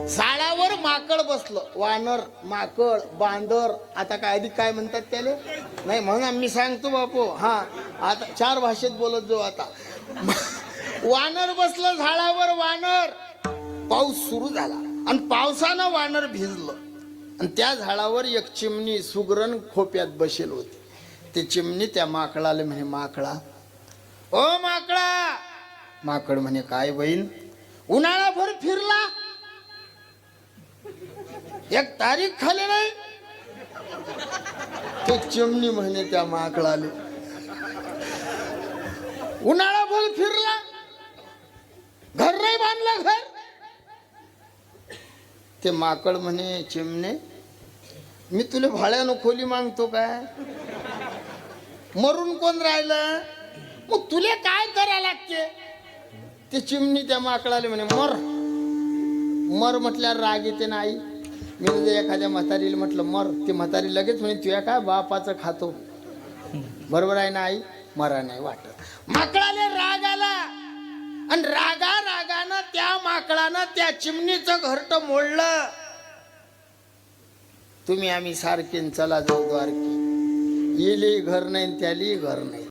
झाडावर माकड बसलं. वानर, माकड, बांदर, आता काय आधी काय म्हणतात त्याले नाही म्हणून मी सांगतो बापू. हा आता 4 भाषेत बोलत जाऊ. आता वानर बसलं झाडावर. वानर, पाऊस सुरू झाला आणि पावसानं वानर भिजलं आणि त्या झाडावर एक चिमणी सुगरण खोप्यात बसेल होती. ते चिमणी त्या माकडाला म्हणे, माकडा, ओ माकडा. माकड म्हणे, काय बहीण? उन्हाळाभर फिरला, एक तारीख खाली नाही. ते चिमणी म्हणे त्या माकडाले, उन्हाळाभर फिरला, घर नाही बांधलं घर. ते माकड म्हणे, चिमणे, मी तुला भाड्यानं खोली मागतो काय? मरून कोण राहिलं, मग तुले काय करा लागते? ते चिमणी त्या माकडाला म्हणे, मर. मर म्हटल्यावर राग येते ना आई. मी जर एखाद्या म्हातारीला म्हटलं मर, ती म्हातारी लगेच म्हणे, तुया काय बापाचं खातो. बरोबर आहे ना आई? मरा नाही वाटत. माकडाला राग आला आणि रागानं त्या माकडानं त्या चिमणीचं घरट मोडलं. तुम्ही आम्ही सारखे चला जाऊ द्वारकी. येली घर नाही त्याली घर नाही.